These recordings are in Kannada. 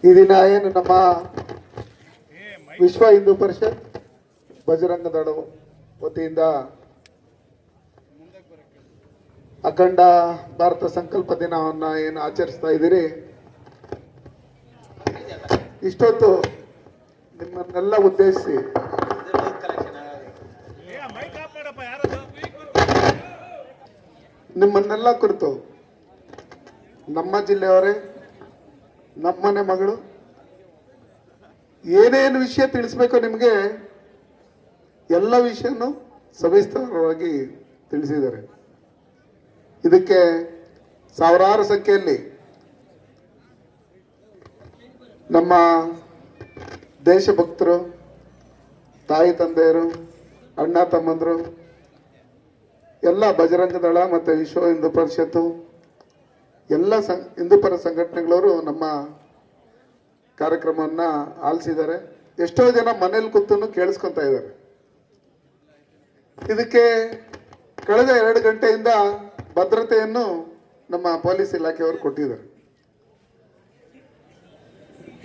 ಈ ದಿನ ಏನು ನಮ್ಮ ವಿಶ್ವ ಹಿಂದೂ ಪರಿಷತ್ ಬಜರಂಗ ದಳ ವತಿಯಿಂದ ಅಖಂಡ ಭಾರತ ಸಂಕಲ್ಪ ದಿನವನ್ನ ಏನು ಆಚರಿಸ್ತಾ ಇದ್ದೀರಿ, ಇಷ್ಟೊತ್ತು ನಿಮ್ಮನ್ನೆಲ್ಲ ಉದ್ದೇಶಿಸಿ ನಿಮ್ಮನ್ನೆಲ್ಲ ಕುರಿತು ನಮ್ಮ ಜಿಲ್ಲೆಯವರೇ, ನಮ್ಮನೆ ಮಗಳು ಏನೇನು ವಿಷಯ ತಿಳಿಸ್ಬೇಕು ನಿಮಗೆ ಎಲ್ಲ ವಿಷಯನೂ ಸವಿಸ್ತರವಾಗಿ ತಿಳಿಸಿದ್ದಾರೆ. ಇದಕ್ಕೆ ಸಾವಿರಾರು ಸಂಖ್ಯೆಯಲ್ಲಿ ನಮ್ಮ ದೇಶಭಕ್ತರು, ತಾಯಿ ತಂದೆಯರು, ಅಣ್ಣ ತಮ್ಮಂದರು, ಎಲ್ಲ ಬಜರಂಗ ದಳ ಮತ್ತು ವಿಶ್ವ ಹಿಂದೂ ಪರಿಷತ್ತು ಎಲ್ಲ ಹಿಂದೂಪರ ಸಂಘಟನೆಗಳವರು ನಮ್ಮ ಕಾರ್ಯಕ್ರಮವನ್ನ ಆಲಿಸಿದ್ದಾರೆ. ಎಷ್ಟೋ ಜನ ಮನೇಲಿ ಕೂತು ಕೇಳಿಸ್ಕೊತಾ ಇದ್ದಾರೆ. ಇದಕ್ಕೆ ಕಳೆದ 2 ಗಂಟೆಯಿಂದ ಭದ್ರತೆಯನ್ನು ನಮ್ಮ ಪೊಲೀಸ್ ಇಲಾಖೆಯವರು ಕೊಟ್ಟಿದ್ದಾರೆ.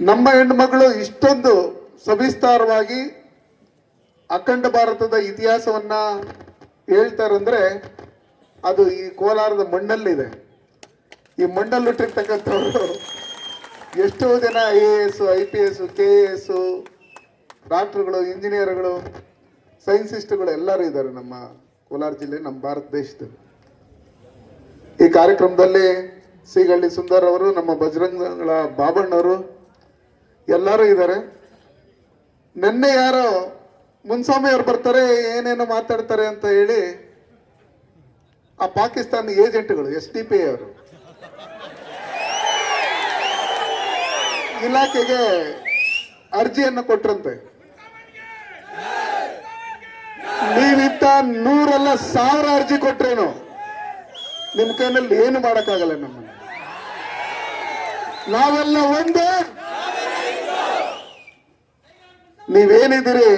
ನಮ್ಮ ಹೆಣ್ಣುಮಗಳು ಇಷ್ಟೊಂದು ಸವಿಸ್ತಾರವಾಗಿ ಅಖಂಡ ಭಾರತದ ಇತಿಹಾಸವನ್ನ ಹೇಳ್ತಾರಂದ್ರೆ ಅದು ಈ ಕೋಲಾರದ ಮಣ್ಣಲ್ಲಿದೆ. ಈ ಮಣ್ಣಲ್ಲಿ ಹುಟ್ಟಿರ್ತಕ್ಕಂಥವ್ರು ಎಷ್ಟೋ ಜನ IAS, IPS, KAS, ಡಾಕ್ಟರ್ಗಳು, ಇಂಜಿನಿಯರ್ಗಳು, ಸೈನ್ಸಿಸ್ಟ್ಗಳು ಎಲ್ಲರೂ ಇದ್ದಾರೆ ನಮ್ಮ ಕೋಲಾರ ಜಿಲ್ಲೆ, ನಮ್ಮ ಭಾರತ ದೇಶದಲ್ಲಿ. ಈ ಕಾರ್ಯಕ್ರಮದಲ್ಲಿ ಸಿಗಳ್ಳಿ ಸುಂದರ್ ಅವರು, ನಮ್ಮ ಬಜರಂಗಗಳ ಬಾಬಣ್ಣವರು ಎಲ್ಲರೂ ಇದ್ದಾರೆ. ನಿನ್ನೆ ಯಾರೋ ಮುನ್ಸ್ವಾಮಿ ಅವ್ರು ಬರ್ತಾರೆ, ಏನೇನೋ ಮಾತಾಡ್ತಾರೆ ಅಂತ ಹೇಳಿ ಆ ಪಾಕಿಸ್ತಾನ ಏಜೆಂಟ್ಗಳು SDP ಅವರು ಇಲಾಖೆಗೆ ಅರ್ಜಿಯನ್ನು ಕೊಟ್ರಂತೆ. ನೀವಿತ್ತ 100 ಅಲ್ಲ 1000 ಅರ್ಜಿ ಕೊಟ್ರೇನು ನಿಮ್ ಕೈನಲ್ಲಿ ಏನು ಮಾಡಕ್ಕಾಗಲ್ಲ. ನಾವೆಲ್ಲ ಒಂದು, ನೀವೇನಿದ್ದೀರಿ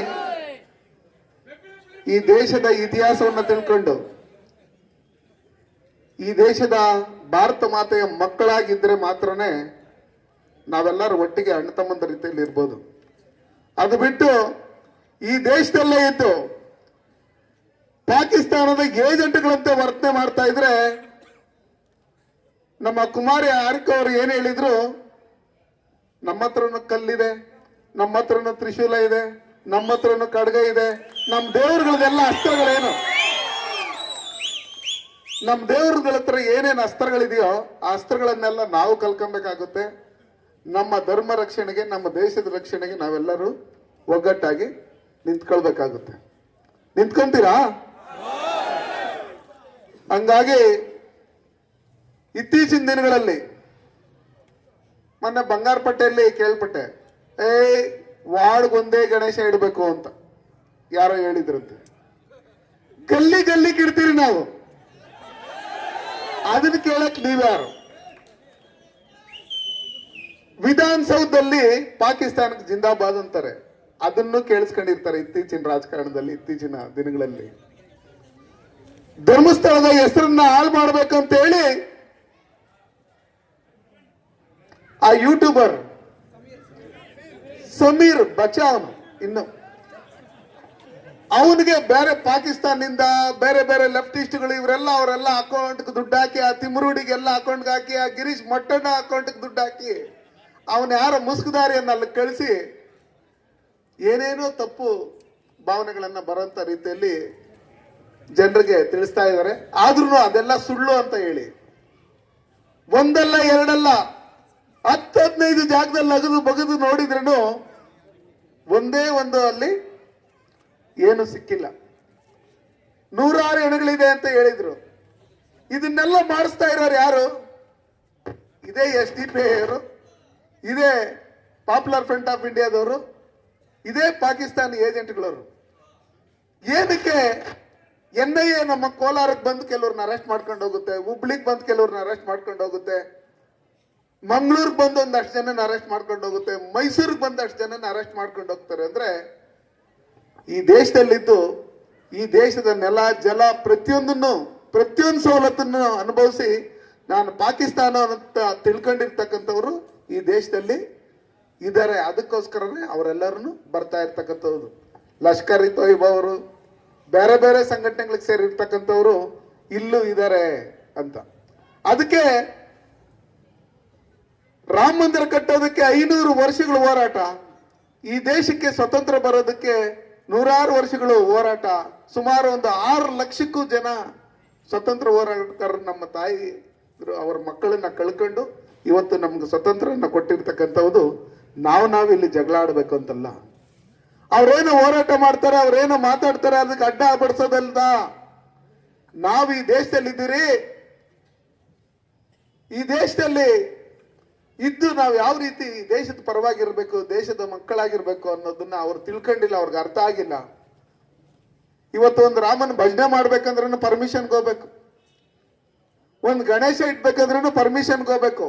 ಈ ದೇಶದ ಇತಿಹಾಸವನ್ನು ತಿಳ್ಕೊಂಡು ಈ ದೇಶದ ಭಾರತ ಮಾತೆಯ ಮಕ್ಕಳಾಗಿದ್ರೆ ಮಾತ್ರನೇ ನಾವೆಲ್ಲರೂ ಒಟ್ಟಿಗೆ ಅಣ್ಣ ತಮ್ಮಂದ ರೀತಿಯಲ್ಲಿ ಇರ್ಬೋದು. ಅದು ಬಿಟ್ಟು ಈ ದೇಶದಲ್ಲೇ ಇದ್ದು ಪಾಕಿಸ್ತಾನದ ಏಜೆಂಟ್ಗಳಂತೆ ವರ್ತನೆ ಮಾಡ್ತಾ ಇದ್ರೆ, ನಮ್ಮ ಕುಮಾರಿ ಆರಿಕ ಅವರು ಏನ್ ಹೇಳಿದ್ರು, ನಮ್ಮ ಹತ್ರನೂ ಕಲ್ಲಿದೆ, ನಮ್ಮ ಹತ್ರನೂ ತ್ರಿಶೂಲ ಇದೆ, ನಮ್ಮ ಹತ್ರನೂ ಖಡ್ಗ ಇದೆ, ನಮ್ಮ ದೇವರುಗಳದೆಲ್ಲ ಅಸ್ತ್ರಗಳೇನು, ನಮ್ಮ ದೇವರುಗಳ ಹತ್ರ ಏನೇನು ಅಸ್ತ್ರಗಳಿದೆಯೋ ಆ ಅಸ್ತ್ರಗಳನ್ನೆಲ್ಲ ನಾವು ಕಲ್ಕೊಬೇಕಾಗುತ್ತೆ. ನಮ್ಮ ಧರ್ಮ ರಕ್ಷಣೆಗೆ, ನಮ್ಮ ದೇಶದ ರಕ್ಷಣೆಗೆ ನಾವೆಲ್ಲರೂ ಒಗ್ಗಟ್ಟಾಗಿ ನಿಂತ್ಕೊಳ್ಬೇಕಾಗುತ್ತೆ. ನಿಂತ್ಕೊಂತೀರಾ? ಹಂಗಾಗಿ ಇತ್ತೀಚಿನ ದಿನಗಳಲ್ಲಿ ಮೊನ್ನೆ ಬಂಗಾರಪಟ್ಟೆಯಲ್ಲಿ ಕೇಳ್ಪಟ್ಟೆ, ವಾರ್ಡ್ಗೊಂದೇ ಗಣೇಶ ಇಡಬೇಕು ಅಂತ ಯಾರೋ ಹೇಳಿದ್ರಂತೆ. ಗಲ್ಲಿ ಗಲ್ಲಿ ಕಿಡ್ತೀರಿ ನಾವು, ಅದನ್ನ ಕೇಳಕ್ ನೀವ್ಯಾರು? ವಿಧಾನಸೌಧದಲ್ಲಿ ಪಾಕಿಸ್ತಾನಕ್ಕೆ ಜಿಂದಾಬಾದ್ ಅಂತಾರೆ, ಅದನ್ನು ಕೇಳಿಸ್ಕೊಂಡಿರ್ತಾರೆ ಇತ್ತೀಚಿನ ರಾಜಕಾರಣದಲ್ಲಿ, ಇತ್ತೀಚಿನ ದಿನಗಳಲ್ಲಿ. ಧರ್ಮಸ್ಥಳದ ಹೆಸರನ್ನ ಹಾಳು ಮಾಡ್ಬೇಕಂತ ಹೇಳಿ ಆ ಯೂಟ್ಯೂಬರ್ ಸಮೀರ್ ಬಚಾವ್ ಇನ್ನು ಅವನಿಗೆ ಬೇರೆ ಪಾಕಿಸ್ತಾನದಿಂದ ಬೇರೆ ಬೇರೆ ಲೆಫ್ಟಿಸ್ಟ್ಗಳು ಇವರೆಲ್ಲ ಅವರೆಲ್ಲ ಅಕೌಂಟ್ಗೆ ದುಡ್ಡು ಹಾಕಿ, ಆ ತಿಮ್ರೂಡಿಗೆಲ್ಲ ಅಕೌಂಟ್ಗೆ ಹಾಕಿ, ಆ ಗಿರೀಶ್ ಮಟ್ಟಣ್ಣ ಅಕೌಂಟ್ಗೆ ದುಡ್ಡು ಹಾಕಿ, ಅವನ ಯಾರ ಮುಸ್ಕುದಾರಿಯನ್ನ ಅಲ್ಲಿ ಕಳಿಸಿ ಏನೇನೋ ತಪ್ಪು ಭಾವನೆಗಳನ್ನ ಬರೋಂಥ ರೀತಿಯಲ್ಲಿ ಜನರಿಗೆ ತಿಳಿಸ್ತಾ ಇದ್ದಾರೆ. ಆದ್ರೂ ಅದೆಲ್ಲ ಸುಳ್ಳು ಅಂತ ಹೇಳಿ ಒಂದಲ್ಲ ಎರಡಲ್ಲ 10-15 ಜಾಗದಲ್ಲಿ ಅಗದು ಬಗದು ನೋಡಿದ್ರೂ ಒಂದೇ ಒಂದು ಅಲ್ಲಿ ಏನು ಸಿಕ್ಕಿಲ್ಲ. 106 ಹೆಣಗಳಿದೆ ಅಂತ ಹೇಳಿದ್ರು. ಇದನ್ನೆಲ್ಲ ಮಾಡಿಸ್ತಾ ಇರೋರು ಯಾರು? ಇದೇ SDP ಅವರು, ಇದೇ ಪಾಪ್ಯುಲರ್ ಫ್ರಂಟ್ ಆಫ್ ಇಂಡಿಯಾದವರು, ಇದೇ ಪಾಕಿಸ್ತಾನ ಏಜೆಂಟ್ಗಳವರು. ಏನಕ್ಕೆ NIA ನಮ್ಮ ಕೋಲಾರಕ್ಕೆ ಬಂದು ಕೆಲವ್ರನ್ನ ಅರೆಸ್ಟ್ ಮಾಡ್ಕೊಂಡು ಹೋಗುತ್ತೆ, ಹುಬ್ಳಿಗೆ ಬಂದು ಕೆಲವ್ರನ್ನ ಅರೆಸ್ಟ್ ಮಾಡ್ಕೊಂಡು ಹೋಗುತ್ತೆ, ಮಂಗಳೂರಿಗೆ ಬಂದು ಒಂದಷ್ಟು ಜನನ ಅರೆಸ್ಟ್ ಮಾಡ್ಕೊಂಡು ಹೋಗುತ್ತೆ, ಮೈಸೂರಿಗೆ ಬಂದಷ್ಟು ಜನನ ಅರೆಸ್ಟ್ ಮಾಡ್ಕೊಂಡು ಹೋಗ್ತಾರೆ ಅಂದ್ರೆ, ಈ ದೇಶದಲ್ಲಿದ್ದು ಈ ದೇಶದ ನೆಲ ಜಲ ಪ್ರತಿಯೊಂದು ಸವಲತ್ತನ್ನು ಅನುಭವಿಸಿ ನಾನು ಪಾಕಿಸ್ತಾನ ಅಂತ ತಿಳ್ಕೊಂಡಿರ್ತಕ್ಕಂಥವ್ರು ಈ ದೇಶದಲ್ಲಿ ಇದ್ದಾರೆ. ಅದಕ್ಕೋಸ್ಕರನೇ ಅವರೆಲ್ಲರೂ ಬರ್ತಾ ಇರ್ತಕ್ಕಂಥದ್ದು. ಲಷ್ಕರ್ ಇ ತೊಯ್ಬಾ ಅವರು, ಬೇರೆ ಬೇರೆ ಸಂಘಟನೆಗಳಿಗೆ ಸೇರಿರ್ತಕ್ಕಂಥವ್ರು ಇಲ್ಲೂ ಇದ್ದಾರೆ ಅಂತ. ಅದಕ್ಕೆ ರಾಮ ಮಂದಿರ ಕಟ್ಟೋದಕ್ಕೆ 500 ವರ್ಷಗಳ ಹೋರಾಟ, ಈ ದೇಶಕ್ಕೆ ಸ್ವತಂತ್ರ ಬರೋದಕ್ಕೆ 100 ವರ್ಷಗಳು ಹೋರಾಟ, ಸುಮಾರು ಒಂದು 6 ಲಕ್ಷಕ್ಕೂ ಜನ ಸ್ವತಂತ್ರ ಹೋರಾಟಗಾರರು ನಮ್ಮ ತಾಯಿ ಅವರ ಮಕ್ಕಳನ್ನ ಕಳ್ಕೊಂಡು ಇವತ್ತು ನಮ್ಗೆ ಸ್ವತಂತ್ರನ ಕೊಟ್ಟಿರ್ತಕ್ಕಂಥದ್ದು. ನಾವು ಇಲ್ಲಿ ಜಗಳ ಆಡ್ಬೇಕು ಅಂತಲ್ಲ. ಅವ್ರೇನೋ ಹೋರಾಟ ಮಾಡ್ತಾರೆ, ಅವ್ರೇನೋ ಮಾತಾಡ್ತಾರೆ, ಅದಕ್ಕೆ ಅಡ್ಡ ಬಡಿಸೋದಲ್ದ. ನಾವು ಈ ದೇಶದಲ್ಲಿ ಇದ್ದೀರಿ, ಈ ದೇಶದಲ್ಲಿ ಇದ್ದು ನಾವು ಯಾವ ರೀತಿ ದೇಶದ ಪರವಾಗಿರ್ಬೇಕು, ದೇಶದ ಮಕ್ಕಳಾಗಿರ್ಬೇಕು ಅನ್ನೋದನ್ನ ಅವ್ರು ತಿಳ್ಕೊಂಡಿಲ್ಲ, ಅವ್ರಿಗೆ ಅರ್ಥ ಆಗಿಲ್ಲ. ಇವತ್ತು ಒಂದು ರಾಮನ ಭಜನೆ ಮಾಡ್ಬೇಕಂದ್ರೂ ಪರ್ಮಿಷನ್ಗೆ ಹೋಗ್ಬೇಕು, ಒಂದು ಗಣೇಶ ಇಟ್ಬೇಕಂದ್ರೂ ಪರ್ಮಿಷನ್ಗೆ ಹೋಗ್ಬೇಕು.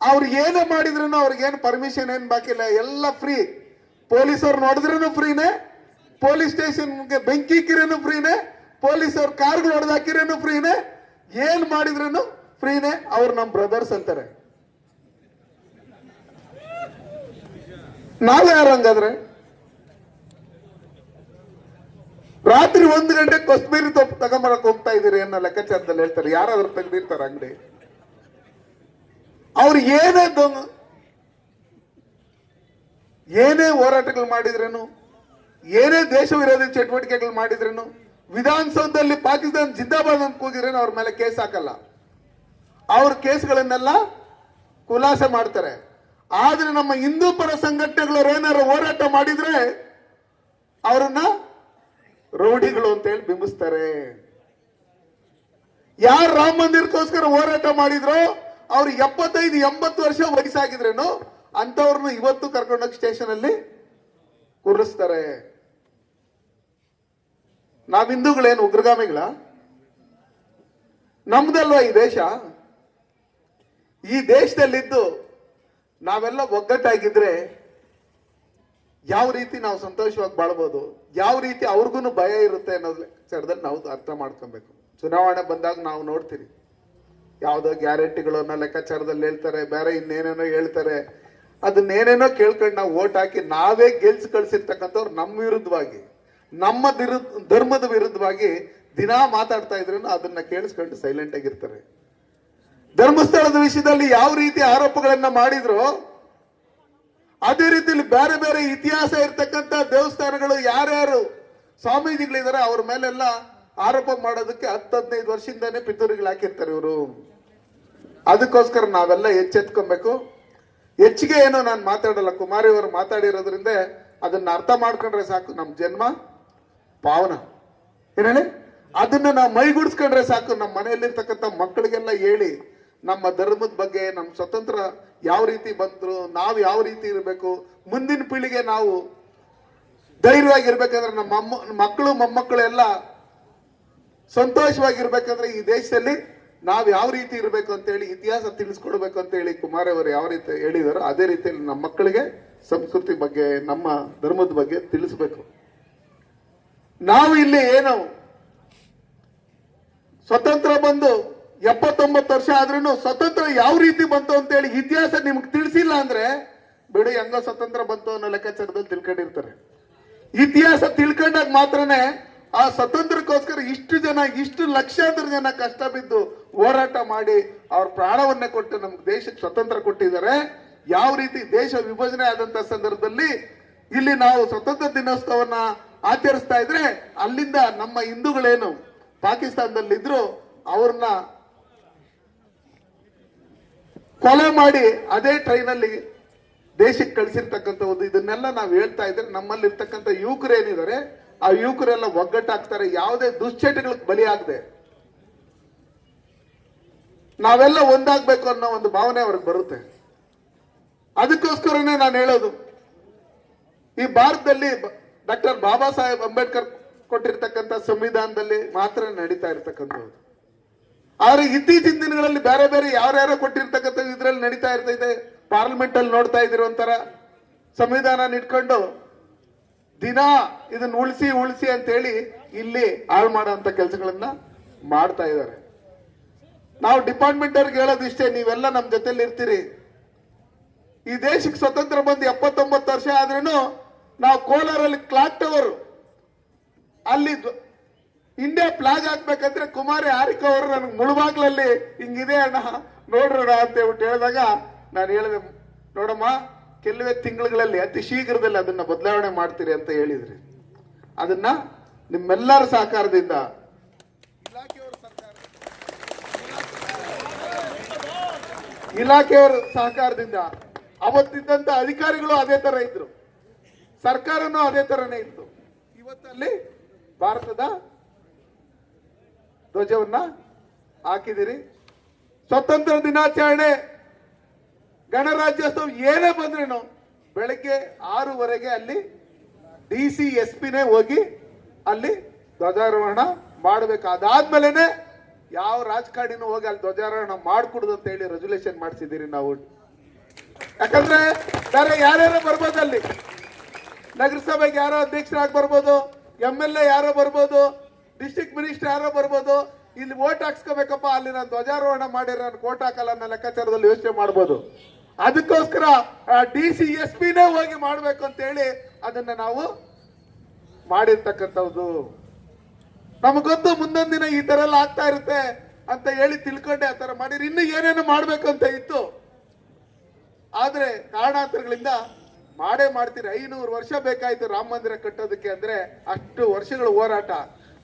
ಅವ್ರು ಏನೇ ಮಾಡಿದ್ರು ಅವ್ರಿಗೇನು ಪರ್ಮಿಷನ್ ಏನು ಬಾಕಿಲ್ಲ, ಎಲ್ಲ ಫ್ರೀ. ಪೊಲೀಸವ್ರು ನೋಡಿದ್ರೂ ಫ್ರೀನೇ, ಪೊಲೀಸ್ ಸ್ಟೇಷನ್ಗೆ ಬೆಂಕಿ ಇಕ್ಕಿರೇನು ಫ್ರೀನೇ, ಪೊಲೀಸವ್ರ ಕಾರ್ಗಳು ಹೊಡೆದಾಕಿರೇನು ಫ್ರೀನೇ, ಏನ್ ಮಾಡಿದ್ರೂ ಫ್ರೀನೇ. ಅವ್ರು ನಮ್ಮ ಬ್ರದರ್ಸ್ ಅಂತಾರೆ. ನಾವ್ ಯಾರು ಹಂಗಾದ್ರೆ? ರಾತ್ರಿ 1 ಗಂಟೆಗೆ ಕೊಸ್ಮೀರಿ ತೊಪ್ಪು ತಗೊಂಬರಕ್ ಹೋಗ್ತಾ ಇದೀರಿ ಅನ್ನೋ ಲೆಕ್ಕಾಚಾರದಲ್ಲಿ ಹೇಳ್ತಾರೆ. ಯಾರಾದ್ರೂ ತೆಗ್ದಿರ್ತಾರ ಅಂಗಡಿ? ಅವ್ರು ಏನೇ ಹೋರಾಟಗಳು ಮಾಡಿದ್ರೇನು, ಏನೇ ದೇಶ ವಿರೋಧಿ ಚಟುವಟಿಕೆಗಳು ಮಾಡಿದ್ರೇನು, ವಿಧಾನಸೌಧದಲ್ಲಿ ಪಾಕಿಸ್ತಾನ ಜಿಂದಾಬಾದ್ ಅಂತ ಕೂಗಿದ್ರೇನು ಅವ್ರ ಮೇಲೆ ಕೇಸ್ ಹಾಕಲ್ಲ. ಅವ್ರ ಕೇಸ್ಗಳನ್ನೆಲ್ಲ ಖುಲಾಸೆ ಮಾಡ್ತಾರೆ. ಆದ್ರೆ ನಮ್ಮ ಹಿಂದೂ ಪರ ಸಂಘಟನೆಗಳು ಏನಾರು ಹೋರಾಟ ಮಾಡಿದ್ರೆ ಅವ್ರನ್ನ ರೌಡಿಗಳು ಅಂತ ಹೇಳಿ ಬಿಂಬಿಸ್ತಾರೆ. ಯಾರು ರಾಮ ಮಂದಿರಕ್ಕೋಸ್ಕರ ಹೋರಾಟ ಮಾಡಿದ್ರು ಅವ್ರು 75-80 ವರ್ಷ ವಯಸ್ಸಾಗಿದ್ರೇನು ಅಂತವ್ರನ್ನ ಇವತ್ತು ಕರ್ಕೊಂಡೋಗಿ ಸ್ಟೇಷನ್ ಅಲ್ಲಿ ಕೂರಿಸ್ತಾರೆ. ನಾವ್ ಹಿಂದೂಗಳೇನು ಉಗ್ರಗಾಮಿಗಳ? ನಮ್ದಲ್ವಾ ಈ ದೇಶ? ಈ ದೇಶದಲ್ಲಿದ್ದು ನಾವೆಲ್ಲ ಒಗ್ಗಟ್ಟಾಗಿದ್ರೆ ಯಾವ ರೀತಿ ನಾವು ಸಂತೋಷವಾಗಿ ಬಾಳ್ಬೋದು, ಯಾವ ರೀತಿ ಅವ್ರಿಗೂ ಭಯ ಇರುತ್ತೆ ಅನ್ನೋದು ಚರದಲ್ಲಿ ನಾವು ಅರ್ಥ ಮಾಡ್ಕೊಬೇಕು. ಚುನಾವಣೆ ಬಂದಾಗ ನಾವು ನೋಡ್ತೀರಿ, ಯಾವುದೋ ಗ್ಯಾರಂಟಿಗಳನ್ನ ಲೆಕ್ಕಾಚಾರದಲ್ಲಿ ಹೇಳ್ತಾರೆ, ಬೇರೆ ಇನ್ನೇನೇನೋ ಹೇಳ್ತಾರೆ. ಅದನ್ನೇನೇನೋ ಕೇಳ್ಕೊಂಡು ನಾವು ಓಟ್ ಹಾಕಿ ನಾವೇ ಗೆಲ್ಸಿ ಕಳ್ಸಿರ್ತಕ್ಕಂಥವ್ರು ನಮ್ಮ ವಿರುದ್ಧವಾಗಿ, ನಮ್ಮ ಧರ್ಮದ ವಿರುದ್ಧವಾಗಿ ದಿನಾ ಮಾತಾಡ್ತಾ ಇದ್ರು ಅದನ್ನ ಕೇಳಿಸ್ಕೊಂಡು ಸೈಲೆಂಟ್ ಆಗಿರ್ತಾರೆ. ಧರ್ಮಸ್ಥಳದ ವಿಷಯದಲ್ಲಿ ಯಾವ ರೀತಿ ಆರೋಪಗಳನ್ನ ಮಾಡಿದ್ರು ಅದೇ ರೀತಿಯಲ್ಲಿ ಬೇರೆ ಬೇರೆ ಇತಿಹಾಸ ಇರ್ತಕ್ಕಂಥ ದೇವಸ್ಥಾನಗಳು ಯಾರ್ಯಾರು ಸ್ವಾಮೀಜಿಗಳಿದ್ದಾರೆ ಅವ್ರ ಮೇಲೆಲ್ಲ ಆರೋಪ ಮಾಡೋದಕ್ಕೆ 10-15 ವರ್ಷದಿಂದಾನೇ ಪಿತೂರಿಗಳು ಹಾಕಿರ್ತಾರೆ ಇವರು. ಅದಕ್ಕೋಸ್ಕರ ನಾವೆಲ್ಲ ಎಚ್ಚೆತ್ಕೊಬೇಕು. ಹೆಚ್ಚಿಗೆ ಏನೋ ನಾನು ಮಾತಾಡಲ್ಲ, ಕುಮಾರಿ ಅವರು ಮಾತಾಡಿರೋದ್ರಿಂದ ಅದನ್ನ ಅರ್ಥ ಮಾಡ್ಕೊಂಡ್ರೆ ಸಾಕು. ನಮ್ಮ ಜನ್ಮ ಪಾವನ ಏನ್ ಹೇಳಿ, ಅದನ್ನ ನಾವು ಮೈಗೂಡಿಸ್ಕೊಂಡ್ರೆ ಸಾಕು. ನಮ್ಮ ಮನೆಯಲ್ಲಿರ್ತಕ್ಕಂಥ ಮಕ್ಕಳಿಗೆಲ್ಲ ಹೇಳಿ ನಮ್ಮ ಧರ್ಮದ ಬಗ್ಗೆ, ನಮ್ಮ ಸ್ವತಂತ್ರ ಯಾವ ರೀತಿ ಬಂದ್ರು, ನಾವು ಯಾವ ರೀತಿ ಇರಬೇಕು, ಮುಂದಿನ ಪೀಳಿಗೆ ನಾವು ಧೈರ್ಯವಾಗಿರ್ಬೇಕಂದ್ರೆ ನಮ್ಮ ಮಕ್ಕಳು ಮೊಮ್ಮಕ್ಕಳು ಎಲ್ಲ ಸಂತೋಷವಾಗಿರ್ಬೇಕಂದ್ರೆ ಈ ದೇಶದಲ್ಲಿ ನಾವು ಯಾವ ರೀತಿ ಇರಬೇಕು ಅಂತೇಳಿ ಇತಿಹಾಸ ತಿಳಿಸ್ಕೊಡ್ಬೇಕು ಅಂತ ಹೇಳಿ ಕುಮಾರ್ ಅವರು ಯಾವ ರೀತಿ ಹೇಳಿದಾರೋ ಅದೇ ರೀತಿಯಲ್ಲಿ ನಮ್ಮ ಮಕ್ಕಳಿಗೆ ಸಂಸ್ಕೃತಿ ಬಗ್ಗೆ, ನಮ್ಮ ಧರ್ಮದ ಬಗ್ಗೆ ತಿಳಿಸ್ಬೇಕು. ನಾವು ಇಲ್ಲಿ ಏನು ಸ್ವತಂತ್ರ ಬಂದು 79 ವರ್ಷ ಆದ್ರೂ ಸ್ವತಂತ್ರ ಯಾವ ರೀತಿ ಬಂತು ಅಂತೇಳಿ ಇತಿಹಾಸ ನಿಮ್ಗೆ ತಿಳಿಸಿಲ್ಲ ಅಂದ್ರೆ ಬಿಡು, ಹೆಂಗ ಸ್ವತಂತ್ರ ಬಂತು ಅನ್ನೋ ಲೆಕ್ಕಾಚಾರದಲ್ಲಿ ತಿಳ್ಕೊಂಡಿರ್ತಾರೆ. ಇತಿಹಾಸ ತಿಳ್ಕೊಂಡಾಗ ಮಾತ್ರನೇ ಆ ಸ್ವತಂತ್ರಕ್ಕೋಸ್ಕರ ಇಷ್ಟು ಲಕ್ಷಾಂತರ ಜನ ಕಷ್ಟ ಬಿದ್ದು ಹೋರಾಟ ಮಾಡಿ ಅವ್ರ ಪ್ರಾಣವನ್ನೇ ಕೊಟ್ಟು ನಮ್ಗೆ ದೇಶಕ್ಕೆ ಸ್ವತಂತ್ರ ಕೊಟ್ಟಿದ್ದಾರೆ. ಯಾವ ರೀತಿ ದೇಶ ವಿಭಜನೆ ಆದಂತ ಸಂದರ್ಭದಲ್ಲಿ ಇಲ್ಲಿ ನಾವು ಸ್ವತಂತ್ರ ದಿನೋತ್ಸವನ್ನ ಆಚರಿಸ್ತಾ ಇದ್ರೆ ಅಲ್ಲಿಂದ ನಮ್ಮ ಹಿಂದೂಗಳೇನು ಪಾಕಿಸ್ತಾನದಲ್ಲಿದ್ರು ಅವ್ರನ್ನ ಕೊಲೆ ಮಾಡಿ ಅದೇ ಟ್ರೈನಲ್ಲಿ ದೇಶಕ್ಕೆ ಕಳಿಸಿರ್ತಕ್ಕಂಥದ್ದು. ಇದನ್ನೆಲ್ಲ ನಾವು ಹೇಳ್ತಾ ಇದ್ರೆ ನಮ್ಮಲ್ಲಿ ಇರ್ತಕ್ಕಂಥ ಯುವಕರು ಏನಿದ್ದಾರೆ ಆ ಯುವಕರೆಲ್ಲ ಒಗ್ಗಟ್ಟಾಗ್ತಾರೆ, ಯಾವುದೇ ದುಶ್ಚಟಗಳಿಗೆ ಬಲಿಯಾಗದೆ ನಾವೆಲ್ಲ ಒಂದಾಗ್ಬೇಕು ಅನ್ನೋ ಒಂದು ಭಾವನೆ ಅವ್ರಿಗೆ ಬರುತ್ತೆ. ಅದಕ್ಕೋಸ್ಕರನೇ ನಾನು ಹೇಳೋದು, ಈ ಭಾರತದಲ್ಲಿ ಡಾಕ್ಟರ್ ಬಾಬಾ ಸಾಹೇಬ್ ಅಂಬೇಡ್ಕರ್ ಕೊಟ್ಟಿರ್ತಕ್ಕಂಥ ಸಂವಿಧಾನದಲ್ಲಿ ಮಾತ್ರ ನಡೀತಾ ಇರ್ತಕ್ಕಂಥದ್ದು. ಆದ್ರೆ ಇತ್ತೀಚಿನ ದಿನಗಳಲ್ಲಿ ಬೇರೆ ಬೇರೆ ಯಾರ್ಯಾರೋ ಕೊಟ್ಟಿರ್ತಕ್ಕಂಥ ಇದ್ರಲ್ಲಿ ನಡೀತಾ ಇರ್ತೈತೆ. ಪಾರ್ಲಿಮೆಂಟ್ ಅಲ್ಲಿ ನೋಡ್ತಾ ಇದ್ದೀರಿ ಒಂಥರ ಸಂವಿಧಾನ ಇಟ್ಕೊಂಡು ದಿನ ಇದನ್ನ ಉಳಿಸಿ ಅಂತ ಹೇಳಿ ಇಲ್ಲಿ ಹಾಳು ಮಾಡುವಂತ ಕೆಲಸಗಳನ್ನ ಮಾಡ್ತಾ ಇದ್ದಾರೆ. ನಾವು ಡಿಪಾರ್ಟ್ಮೆಂಟ್ ಅವ್ರಿಗೆ ಹೇಳೋದು ಇಷ್ಟೇ, ನೀವೆಲ್ಲ ನಮ್ಮ ಜೊತೆಲಿ ಇರ್ತೀರಿ, ಈ ದೇಶಕ್ಕೆ ಸ್ವತಂತ್ರ ಬಂದು 79 ವರ್ಷ ಆದ್ರೂ ನಾವು ಕೋಲಾರಲ್ಲಿ ಕ್ಲಾಕ್ ಟವರ್ ಅಲ್ಲಿ ಇಂಡಿಯಾ ಫ್ಲಾಗ್ ಹಾಕ್ಬೇಕಂದ್ರೆ ಕುಮಾರಿ ಹಾರಿಕಾ ಅವರು ನನಗೆ ಮುಳುಬಾಗ್ಲಲ್ಲಿ ಹಿಂಗಿದೆ ಅಣ್ಣ ನೋಡ್ರೋಣ ಅಂತ ಹೇಳ್ಬಿಟ್ಟು ಹೇಳಿದಾಗ ನಾನು ಹೇಳಿದೆ, ನೋಡಮ್ಮ ಕೆಲವೇ ತಿಂಗಳುಗಳಲ್ಲಿ ಅತಿ ಶೀಘ್ರದಲ್ಲಿ ಅದನ್ನ ಬದಲಾವಣೆ ಮಾಡ್ತೀರಿ ಅಂತ ಹೇಳಿದ್ರಿ. ಅದನ್ನ ನಿಮ್ಮೆಲ್ಲರ ಸಹಕಾರದಿಂದ ಇಲಾಖೆಯವರ ಸಹಕಾರದಿಂದ ಅವತ್ತಿದ್ದಂತ ಅಧಿಕಾರಿಗಳು ಅದೇ ತರ ಇದ್ರು, ಸರ್ಕಾರನೂ ಅದೇ ತರನೇ ಇತ್ತು. ಇವತ್ತಲ್ಲಿ ಭಾರತದ ಧ್ವಜವನ್ನ ಹಾಕಿದಿರಿ. ಸ್ವತಂತ್ರ ದಿನಾಚರಣೆ, ಗಣರಾಜ್ಯೋತ್ಸವ ಏನೇ ಬಂದ್ರೇನು ಬೆಳಗ್ಗೆ 6:00 ಅಲ್ಲಿ DCSPನೇ ಹೋಗಿ ಅಲ್ಲಿ ಧ್ವಜಾರೋಹಣ ಮಾಡಬೇಕು. ಅದಾದ್ಮೇಲೆನೆ ಯಾವ ರಾಜಕಾರಣಿನೂ ಹೋಗಿ ಅಲ್ಲಿ ಧ್ವಜಾರೋಹಣ ಮಾಡ್ಕೊಡುದು ಅಂತ ಹೇಳಿ ರೆಸಲ್ಯೂಷನ್ ಮಾಡಿಸಿದ್ದೀರಿ ನಾವು. ಯಾಕಂದ್ರೆ ಬೇರೆ ಯಾರ್ಯಾರೋ ಬರ್ಬೋದು, ಅಲ್ಲಿ ನಗರಸಭೆಗೆ ಯಾರೋ ಅಧ್ಯಕ್ಷರಾಗಿ ಬರ್ಬೋದು, MLA ಯಾರೋ ಬರ್ಬೋದು, ಡಿಸ್ಟ್ರಿಕ್ಟ್ ಮಿನಿಸ್ಟರ್ ಯಾರೋ ಬರ್ಬೋದು. ಇಲ್ಲಿ ವೋಟ್ ಹಾಕ್ಸ್ಕೋಬೇಕಪ್ಪ, ಅಲ್ಲಿ ನಾನು ಧ್ವಜಾರೋಹಣ ಮಾಡಿರೋ ನಾನು ವೋಟ್ ಹಾಕಲ್ಲ ಅನ್ನೋ ಲೆಕ್ಕಾಚಾರದಲ್ಲಿ ಯೋಚನೆ ಮಾಡ್ಬೋದು. ಅದಕ್ಕೋಸ್ಕರ DCSPನೇ ಹೋಗಿ ಮಾಡ್ಬೇಕು ಅಂತ ಹೇಳಿ ಅದನ್ನ ನಾವು ಮಾಡಿರ್ತಕ್ಕಂಥದ್ದು. ನಮಗೊತ್ತು ಮುಂದೊಂದು ದಿನ ಈ ತರ ಎಲ್ಲ ಆಗ್ತಾ ಇರುತ್ತೆ ಅಂತ ಹೇಳಿ ತಿಳ್ಕೊಂಡೆ ಆ ತರ ಮಾಡಿರಿ. ಇನ್ನು ಏನೇನು ಮಾಡ್ಬೇಕು ಅಂತ ಇತ್ತು, ಆದ್ರೆ ಕಾರಣಾಂತರಗಳಿಂದ ಮಾಡೇ ಮಾಡ್ತೀರಿ. 500 ವರ್ಷ ಬೇಕಾಯ್ತು ರಾಮ ಮಂದಿರ ಕಟ್ಟೋದಕ್ಕೆ ಅಂದ್ರೆ ಅಷ್ಟು ವರ್ಷಗಳ ಹೋರಾಟ.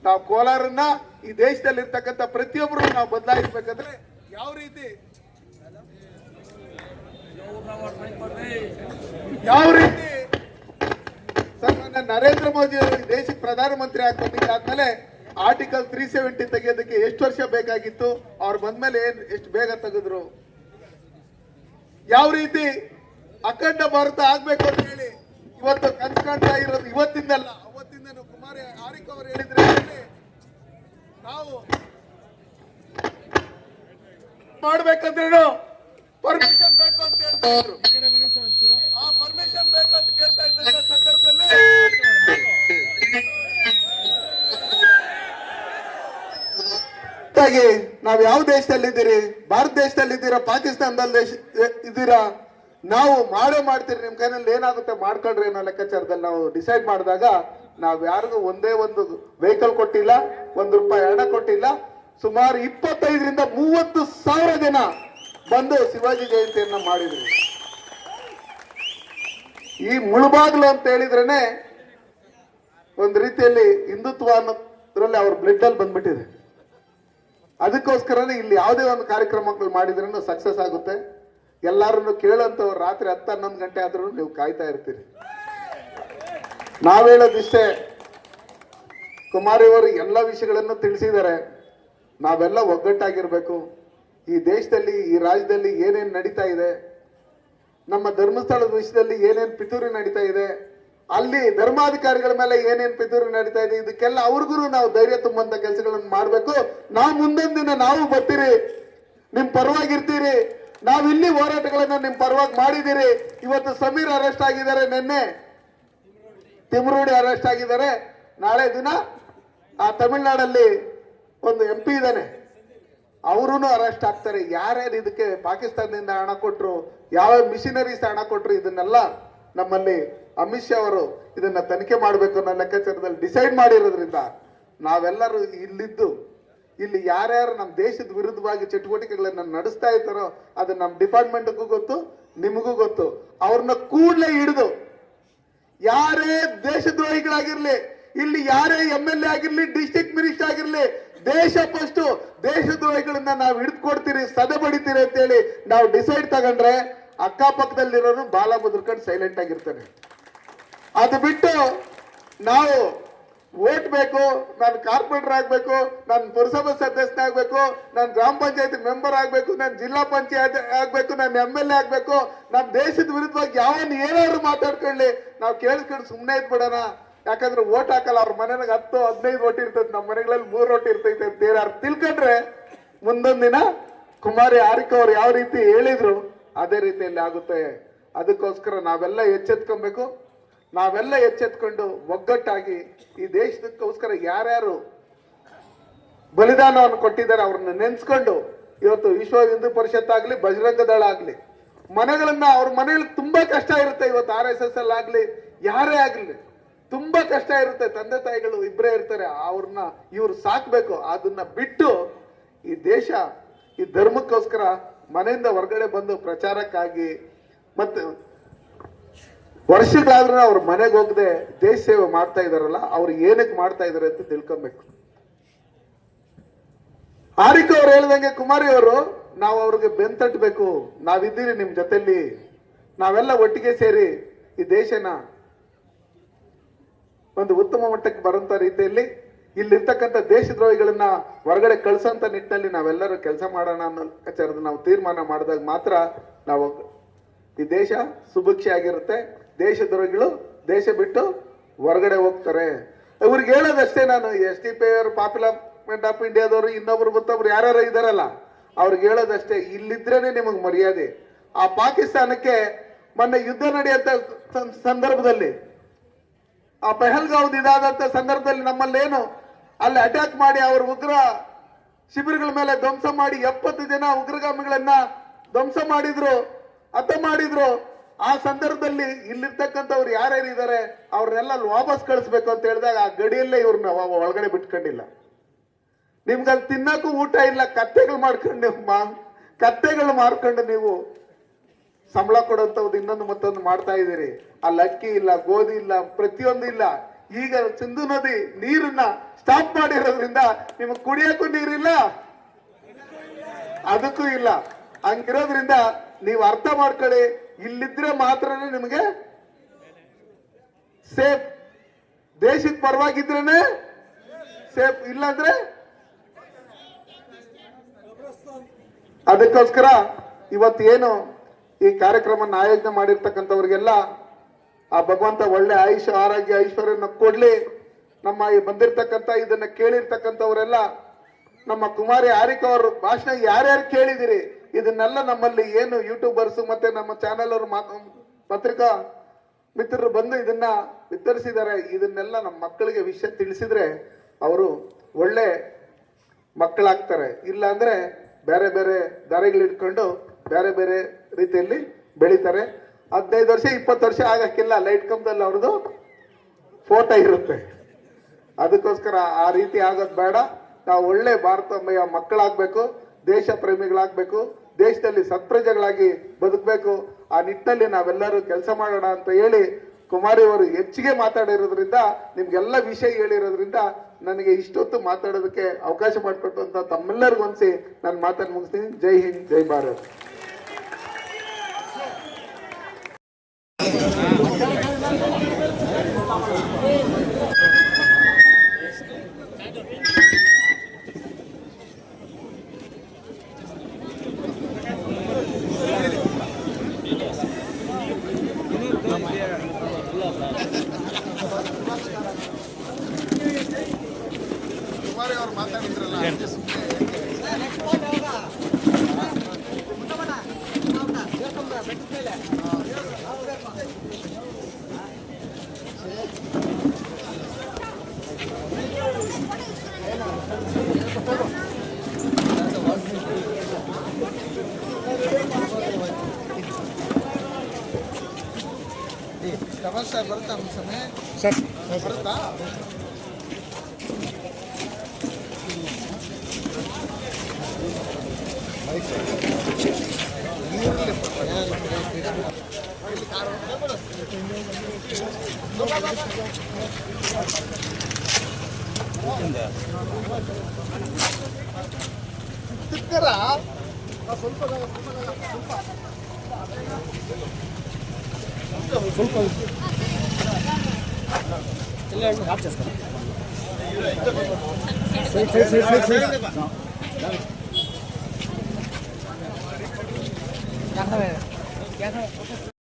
ನಾವು ಕೋಲಾರನ್ನ ಈ ದೇಶದಲ್ಲಿ ಇರ್ತಕ್ಕಂಥ ಪ್ರತಿಯೊಬ್ಬರು ನಾವು ಬದಲಾಯಿಸ್ಬೇಕಂದ್ರೆ ಯಾವ ರೀತಿ ಸನ್ಮಾನ್ಯ ನರೇಂದ್ರ ಮೋದಿ ಅವರು ಈ ದೇಶಕ್ಕೆ ಪ್ರಧಾನಮಂತ್ರಿ ಆದ್ಮೇಲೆ ಆರ್ಟಿಕಲ್ 370 ತೆಗೆಯೋದಕ್ಕೆ ಎಷ್ಟು ವರ್ಷ ಬೇಕಾಗಿತ್ತು, ಅವ್ರು ಬಂದ್ಮೇಲೆ ಎಷ್ಟು ಬೇಗ ತೆಗೆದ್ರು. ಯಾವ ರೀತಿ ಅಖಂಡ ಭಾರತ ಆಗ್ಬೇಕು ಅಂತ ಹೇಳಿ ಇವತ್ತು ಕನಸು ಕಾಣ್ತಾ ಇರೋದು ಇವತ್ತಿಂದಲ್ಲ, ಅವತ್ತಿಂದ ಕುಮಾರಿ ಹಾರಿಕಾ ಅವರು ಹೇಳಿದ್ರೆ ನಾವು ಮಾಡ್ಬೇಕಂದ್ರೇನು ಪರ್ಮಿಷನ್ ಬೇಕು ಅಂತ ಹೇಳ್ತಾ ಇದ್ರು. ಆ ಪರ್ಮಿಷನ್ ಬೇಕು ಅಂತ ಕೇಳ್ತಾ ಇದ್ದ ಸಂದರ್ಭದಲ್ಲಿ ನಾವ್ ಯಾವ ದೇಶದಲ್ಲಿದ್ದೀರಿ, ಭಾರತ ದೇಶದಲ್ಲಿದ್ದೀರಾ, ಪಾಕಿಸ್ತಾನದಲ್ಲಿ ಇದ್ದೀರಾ, ನಾವು ಮಾಡ್ತೀರಿ, ನಿಮ್ ಕೈನಲ್ಲಿ ಏನಾಗುತ್ತೆ ಮಾಡ್ಕೊಳ್ರಿ ಅನ್ನೋ ಲೆಕ್ಕಾಚಾರದಲ್ಲಿ ನಾವು ಡಿಸೈಡ್ ಮಾಡಿದಾಗ ನಾವ್ ಯಾರಿಗೂ ಒಂದೇ ಒಂದು ವೆಹಿಕಲ್ ಕೊಟ್ಟಿಲ್ಲ, ₹1 ಹಣ ಕೊಟ್ಟಿಲ್ಲ. ಸುಮಾರು 25ರಿಂದ 30,000 ಜನ ಬಂದು ಶಿವಾಜಿ ಜಯಂತಿಯನ್ನ ಮಾಡಿದ್ರು. ಈ ಮುಳುಬಾಗ್ಲು ಅಂತ ಹೇಳಿದ್ರೇನೆ ಒಂದ್ ರೀತಿಯಲ್ಲಿ ಹಿಂದುತ್ವ ಅನ್ನೋದ್ರಲ್ಲಿ ಅವ್ರ ಬ್ಲಡ್ ಅಲ್ಲಿ ಬಂದ್ಬಿಟ್ಟಿದೆ. ಅದಕ್ಕೋಸ್ಕರನೇ ಇಲ್ಲಿ ಯಾವುದೇ ಒಂದು ಕಾರ್ಯಕ್ರಮಗಳು ಮಾಡಿದ್ರೂ ಸಕ್ಸಸ್ ಆಗುತ್ತೆ. ಎಲ್ಲಾರನ್ನು ಕೇಳಂತವ್ರು ರಾತ್ರಿ 10-11 ಗಂಟೆ ಆದ್ರೂ ನೀವು ಕಾಯ್ತಾ ಇರ್ತೀರಿ. ನಾವ್ ಹೇಳೋದಿಷ್ಟೇ, ಕುಮಾರಿ ಅವರು ಎಲ್ಲ ವಿಷಯಗಳನ್ನು ತಿಳಿಸಿದ್ದಾರೆ. ನಾವೆಲ್ಲ ಒಗ್ಗಟ್ಟಾಗಿರ್ಬೇಕು. ಈ ದೇಶದಲ್ಲಿ, ಈ ರಾಜ್ಯದಲ್ಲಿ ಏನೇನ್ ನಡೀತಾ ಇದೆ, ನಮ್ಮ ಧರ್ಮಸ್ಥಳದ ವಿಷಯದಲ್ಲಿ ಏನೇನ್ ಪಿತೂರಿ ನಡೀತಾ ಇದೆ, ಅಲ್ಲಿ ಧರ್ಮಾಧಿಕಾರಿಗಳ ಮೇಲೆ ಏನೇನ್ ಪಿತೂರಿ ನಡೀತಾ ಇದೆ, ಇದಕ್ಕೆಲ್ಲ ಅವ್ರಿಗೂ ನಾವು ಧೈರ್ಯ ತುಂಬಂತ ಕೆಲಸಗಳನ್ನು ಮಾಡ್ಬೇಕು. ನಾವು ಮುಂದೊಂದು ದಿನ ನಾವು ಬರ್ತೀರಿ, ನಿಮ್ ಪರವಾಗಿರ್ತೀರಿ. ನಾವು ಇಲ್ಲಿ ಹೋರಾಟಗಳನ್ನ ನಿಮ್ ಪರವಾಗಿ ಮಾಡಿದಿರಿ. ಇವತ್ತು ಸಮೀರ್ ಅರೆಸ್ಟ್ ಆಗಿದ್ದಾರೆ, ನಿನ್ನೆ ತಿಮ್ರೂಡಿ ಅರೆಸ್ಟ್ ಆಗಿದ್ದಾರೆ. ನಾಳೆ ದಿನ ಆ ತಮಿಳ್ನಾಡಲ್ಲಿ ಒಂದು MP ಇದ್ದಾನೆ, ಅವರೂ ಅರೆಸ್ಟ್ ಆಗ್ತಾರೆ. ಯಾರ್ಯಾರು ಇದಕ್ಕೆ ಪಾಕಿಸ್ತಾನದಿಂದ ಹಣ ಕೊಟ್ರು, ಯಾವ ಮಿಷನರೀಸ್ ಹಣ ಕೊಟ್ರು, ಇದನ್ನೆಲ್ಲ ನಮ್ಮಲ್ಲಿ ಅಮಿತ್ ಶಾ ಅವರು ಇದನ್ನ ತನಿಖೆ ಮಾಡಬೇಕು ಅನ್ನೋ ಲೆಕ್ಕಾಚಾರದಲ್ಲಿ ಡಿಸೈಡ್ ಮಾಡಿರೋದ್ರಿಂದ ನಾವೆಲ್ಲರೂ ಇಲ್ಲಿದ್ದು ಇಲ್ಲಿ ಯಾರ್ಯಾರು ನಮ್ಮ ದೇಶದ ವಿರುದ್ಧವಾಗಿ ಚಟುವಟಿಕೆಗಳನ್ನ ನಡೆಸ್ತಾ ಇರ್ತಾರೋ ಅದು ನಮ್ಮ ಡಿಪಾರ್ಟ್ಮೆಂಟ್ಗೂ ಗೊತ್ತು, ನಿಮಗೂ ಗೊತ್ತು. ಅವ್ರನ್ನ ಕೂಡಲೇ ಹಿಡಿದು ಯಾರೇ ದೇಶದ್ರೋಹಿಗಳಾಗಿರ್ಲಿ, ಇಲ್ಲಿ ಯಾರೇ MLA ಆಗಿರ್ಲಿ, ಡಿಸ್ಟ್ರಿಕ್ಟ್ ಮಿನಿಸ್ಟರ್ ಆಗಿರ್ಲಿ, ದೇಶ ಫಸ್ಟ್, ದೇಶದ್ರೋಹಿಗಳನ್ನ ನಾವು ಹಿಡಿದುಕೊಡ್ತೀರಿ, ಸದೆಬಡಿತೀರಿ ಅಂತೇಳಿ ನಾವು ಡಿಸೈಡ್ ತಗೊಂಡ್ರೆ ಅಕ್ಕಪಕ್ಕದಲ್ಲಿರೋನು ಬಾಲ ಮುದ್ರಕೊಂಡು ಸೈಲೆಂಟ್ ಆಗಿರ್ತಾನೆ. ಅದು ಬಿಟ್ಟು ನಾವು ವೋಟ್ ಬೇಕು, ನಾನು ಕಾರ್ಪೊರೇಟರ್ ಆಗ್ಬೇಕು, ನಾನು ಪುರಸಭಾ ಸದಸ್ಯನಾಗಬೇಕು, ನಾನು ಗ್ರಾಮ ಪಂಚಾಯತ್ ಮೆಂಬರ್ ಆಗ್ಬೇಕು, ನಾನು ಜಿಲ್ಲಾ ಪಂಚಾಯತ್ ಆಗ್ಬೇಕು, ನಾನು MLA ಆಗ್ಬೇಕು, ನಮ್ಮ ದೇಶದ ವಿರುದ್ಧವಾಗಿ ಯಾವನ್ ಏನಾದ್ರು ಮಾತಾಡ್ಕೊಳ್ಳಿ, ನಾವು ಕೇಳಿಸ್ಕೊಂಡು ಸುಮ್ಮನೆ ಇದ್ಬಿಡೋಣ. ಯಾಕಂದ್ರೆ ವೋಟ್ ಹಾಕಲ್ಲ, ಅವ್ರ ಮನೆಗೆ 10-15 ಓಟ್ ಇರ್ತೈತೆ, ನಮ್ಮ ಮನೆಗಳಲ್ಲಿ 3 ಓಟ್ ಇರ್ತೈತೆ ಅಂತ ಯಾರು ತಿಳ್ಕೊಂಡ್ರೆ ಮುಂದೊಂದು ದಿನ ಕುಮಾರಿ ಹಾರಿಕಾ ಅವ್ರು ಯಾವ ರೀತಿ ಹೇಳಿದ್ರು ಅದೇ ರೀತಿಯಲ್ಲಿ ಆಗುತ್ತೆ. ಅದಕ್ಕೋಸ್ಕರ ನಾವೆಲ್ಲ ಎಚ್ಚೆತ್ಕೊಬೇಕು. ನಾವೆಲ್ಲ ಎಚ್ಚೆತ್ಕೊಂಡು ಒಗ್ಗಟ್ಟಾಗಿ ಈ ದೇಶದಕ್ಕೋಸ್ಕರ ಯಾರ್ಯಾರು ಬಲಿದಾನವನ್ನು ಕೊಟ್ಟಿದ್ದಾರೆ ಅವ್ರನ್ನ ನೆನ್ಸ್ಕೊಂಡು ಇವತ್ತು ವಿಶ್ವ ಹಿಂದೂ ಪರಿಷತ್ ಆಗ್ಲಿ, ಬಜರಂಗ ದಳ ಆಗ್ಲಿ, ಮನೆಗಳನ್ನ ಅವ್ರ ಮನೆಯಲ್ಲಿ ತುಂಬಾ ಕಷ್ಟ ಇರುತ್ತೆ. ಇವತ್ತು RSS ಅಲ್ಲಿ ಆಗ್ಲಿ ಯಾರೇ ಆಗ್ಲಿ ತುಂಬಾ ಕಷ್ಟ ಇರುತ್ತೆ. ತಂದೆ ತಾಯಿಗಳು ಇಬ್ಬರೇ ಇರ್ತಾರೆ, ಅವ್ರನ್ನ ಇವ್ರು ಸಾಕ್ಬೇಕು. ಅದನ್ನ ಬಿಟ್ಟು ಈ ದೇಶ ಈ ಧರ್ಮಕ್ಕೋಸ್ಕರ ಮನೆಯಿಂದ ಹೊರಗಡೆ ಬಂದು ಪ್ರಚಾರಕ್ಕಾಗಿ ಮತ್ತೆ ವರ್ಷಗಳಾದ್ರೂ ಅವ್ರ ಮನೆಗೆ ಹೋಗದೆ ದೇಶ ಸೇವೆ ಮಾಡ್ತಾ ಇದಾರಲ್ಲ, ಅವ್ರು ಏನಕ್ಕೆ ಮಾಡ್ತಾ ಇದಾರೆ ಅಂತ ತಿಳ್ಕೊಬೇಕು. ಹಾರಿಕ ಅವ್ರು ಹೇಳ್ದಂಗೆ ಕುಮಾರಿ ಅವರು, ನಾವು ಅವ್ರಿಗೆ ಬೆಂತಟ್ಟಬೇಕು. ನಾವಿದ್ದೀರಿ ನಿಮ್ ಜೊತೆಲಿ, ನಾವೆಲ್ಲ ಒಟ್ಟಿಗೆ ಸೇರಿ ಈ ದೇಶನ ಒಂದು ಉತ್ತಮ ಮಟ್ಟಕ್ಕೆ ಬರುವಂತ ರೀತಿಯಲ್ಲಿ ಇಲ್ಲಿರ್ತಕ್ಕಂಥ ದೇಶದ್ರೋಹಿಗಳನ್ನ ಹೊರಗಡೆ ಕಳ್ಸೋಂತ ನಿಟ್ಟಿನಲ್ಲಿ ನಾವೆಲ್ಲರೂ ಕೆಲಸ ಮಾಡೋಣ ಅನ್ನೋ ವಿಚಾರದ ನಾವು ತೀರ್ಮಾನ ಮಾಡಿದಾಗ ಮಾತ್ರ ನಾವು ಈ ದೇಶ ಸುಭಿಕ್ಷೆ ಆಗಿರುತ್ತೆ. ದೇಶದ್ರೋಹಿಗಳು ದೇಶ ಬಿಟ್ಟು ಹೊರಗಡೆ ಹೋಗ್ತಾರೆ. ಇವ್ರಿಗೆ ಹೇಳೋದಷ್ಟೇ, ನಾನು SDP ಅವರು ಪಾಪ್ಯುಲರ್ ಆಫ್ ಇಂಡಿಯಾದವರು ಇನ್ನೊಬ್ರು ಮತ್ತೊಬ್ರು ಯಾರ್ಯಾರು ಇದಾರಲ್ಲ ಅವ್ರಿಗೆ ಹೇಳೋದಷ್ಟೇ, ಇಲ್ಲಿದ್ರೇನೆ ನಿಮಗೆ ಮರ್ಯಾದೆ. ಆ ಪಾಕಿಸ್ತಾನಕ್ಕೆ ಮೊನ್ನೆ ಯುದ್ಧ ನಡೆಯುವಂತ ಸಂದರ್ಭದಲ್ಲಿ, ಆ ಪೆಹಲ್ಗಾವ್ದು ಇದಾದಂತ ಸಂದರ್ಭದಲ್ಲಿ ನಮ್ಮಲ್ಲೇನು ಅಲ್ಲಿ ಅಟ್ಯಾಕ್ ಮಾಡಿ ಅವ್ರ ಉಗ್ರ ಶಿಬಿರಗಳ ಮೇಲೆ ಧ್ವಂಸ ಮಾಡಿ 70 ಜನ ಉಗ್ರಗಾಮಿಗಳನ್ನ ಧ್ವಂಸ ಮಾಡಿದ್ರು, ಹತ್ಯೆ ಮಾಡಿದ್ರು. ಆ ಸಂದರ್ಭದಲ್ಲಿ ಇಲ್ಲಿರ್ತಕ್ಕಂಥವ್ರು ಯಾರ್ಯಾರು ಇದ್ದಾರೆ ಅವ್ರನ್ನೆಲ್ಲ ವಾಪಸ್ ಕಳಿಸ್ಬೇಕು ಅಂತ ಹೇಳಿದಾಗ ಆ ಗಡಿಯಲ್ಲೇ ಇವ್ರನ್ನ ಒಳಗಡೆ ಬಿಟ್ಕೊಂಡಿಲ್ಲ. ನಿಮ್ಗಲ್ಲಿ ತಿನ್ನಕ್ಕೂ ಊಟ ಇಲ್ಲ, ಕತ್ತೆಗಳು ಮಾರ್ಕೊಂಡು ನೀವು ಸಂಬಳ ಕೊಡುವಂಥದ್ದು ಇನ್ನೊಂದು ಮತ್ತೊಂದು ಮಾಡ್ತಾ ಇದ್ದೀರಿ. ಅಲ್ಲಿ ಅಕ್ಕಿ ಇಲ್ಲ, ಗೋಧಿ ಇಲ್ಲ, ಪ್ರತಿಯೊಂದು ಇಲ್ಲ. ಈಗ ಸಿಂಧು ನದಿ ನೀರನ್ನ ಸ್ಟಾಪ್ ಮಾಡಿರೋದ್ರಿಂದ ನಿಮಗೆ ಕುಡಿಯಕ್ಕೂ ನೀರಿಲ್ಲ, ಅದಕ್ಕೂ ಇಲ್ಲ. ಹಂಗಿರೋದ್ರಿಂದ ನೀವು ಅರ್ಥ ಮಾಡ್ಕೊಳ್ಳಿ, ಇಲ್ಲಿದ್ರೆ ಮಾತ್ರನೇ ನಿಮಗೆ ಸೇಫ್. ದೇಶದ ಪರವಾಗಿದ್ರೇನೆ ಸೇಫ್, ಇಲ್ಲಾಂದ್ರೆ ಅದಕ್ಕೋಸ್ಕರ ಇವತ್ತೇನು ಈ ಕಾರ್ಯಕ್ರಮ ಆಯೋಜನೆ ಮಾಡಿರ್ತಕ್ಕಂಥವ್ರಿಗೆಲ್ಲ ಆ ಭಗವಂತ ಒಳ್ಳೆ ಆಯುಷ ಆರೋಗ್ಯ ಐಶ್ವರ್ಯನ ಕೊಡ್ಲಿ. ನಮ್ಮ ಬಂದಿರ್ತಕ್ಕಂಥ ಇದನ್ನ ಕೇಳಿರ್ತಕ್ಕಂಥವರೆಲ್ಲ ನಮ್ಮ ಕುಮಾರಿ ಹಾರಿಕ ಅವ್ರ ಭಾಷಣ ಯಾರ್ಯಾರು ಕೇಳಿದಿರಿ, ಇದನ್ನೆಲ್ಲ ನಮ್ಮಲ್ಲಿ ಏನು ಯೂಟ್ಯೂಬರ್ಸ್ ಮತ್ತೆ ನಮ್ಮ ಚಾನೆಲ್ ಅವರು ಪತ್ರಿಕಾ ಮಿತ್ರರು ಬಂದು ಇದನ್ನ ವಿತರಿಸಿದ್ದಾರೆ. ಇದನ್ನೆಲ್ಲ ನಮ್ಮ ಮಕ್ಕಳಿಗೆ ವಿಷಯ ತಿಳಿಸಿದ್ರೆ ಅವರು ಒಳ್ಳೆ ಮಕ್ಕಳಾಗ್ತಾರೆ. ಇಲ್ಲ ಅಂದ್ರೆ ಬೇರೆ ಬೇರೆ ದಾರಿಗಳಿಟ್ಕೊಂಡು ಬೇರೆ ಬೇರೆ ರೀತಿಯಲ್ಲಿ ಬೆಳಿತಾರೆ. 15 ವರ್ಷ 20 ವರ್ಷ ಆಗಕ್ಕಿಲ್ಲ, ಲೈಟ್ ಕಂಬದಲ್ಲಿ ಅವ್ರದ್ದು ಫೋಟೋ ಇರುತ್ತೆ. ಅದಕ್ಕೋಸ್ಕರ ಆ ರೀತಿ ಆಗೋದು ಬೇಡ. ನಾವು ಒಳ್ಳೆ ಭಾರತಮಯ ಮಕ್ಕಳಾಗಬೇಕು, ದೇಶ ಪ್ರೇಮಿಗಳಾಗಬೇಕು, ದೇಶದಲ್ಲಿ ಸತ್ಪ್ರಜೆಗಳಾಗಿ ಬದುಕಬೇಕು. ಆ ನಿಟ್ಟಿನಲ್ಲಿ ನಾವೆಲ್ಲರೂ ಕೆಲಸ ಮಾಡೋಣ ಅಂತ ಹೇಳಿ ಕುಮಾರಿ ಅವರು ಹೆಚ್ಚಿಗೆ ಮಾತಾಡಿರೋದ್ರಿಂದ, ನಿಮ್ಗೆಲ್ಲ ವಿಷಯ ಹೇಳಿರೋದ್ರಿಂದ ನನಗೆ ಇಷ್ಟೊತ್ತು ಮಾತಾಡೋದಕ್ಕೆ ಅವಕಾಶ ಮಾಡಿಕೊಟ್ಟು ಅಂತ ತಮ್ಮೆಲ್ಲರಿಗೂ ಅನ್ಸಿ ನಾನು ಮಾತನ್ನು ಮುಗಿಸ್ತೀನಿ. ಜೈ ಹಿಂದ್, ಜೈ ಭಾರತ್. ಕುಮಾರಿ ಅವರು ಮಾತಾಡಿದ್ರಲ್ಲ, ಸರ್ ಬರುತ್ತಾ ಸಮಯ ಸರ್ ಬರುತ್ತಾ? ಸ್ವಲ್ಪ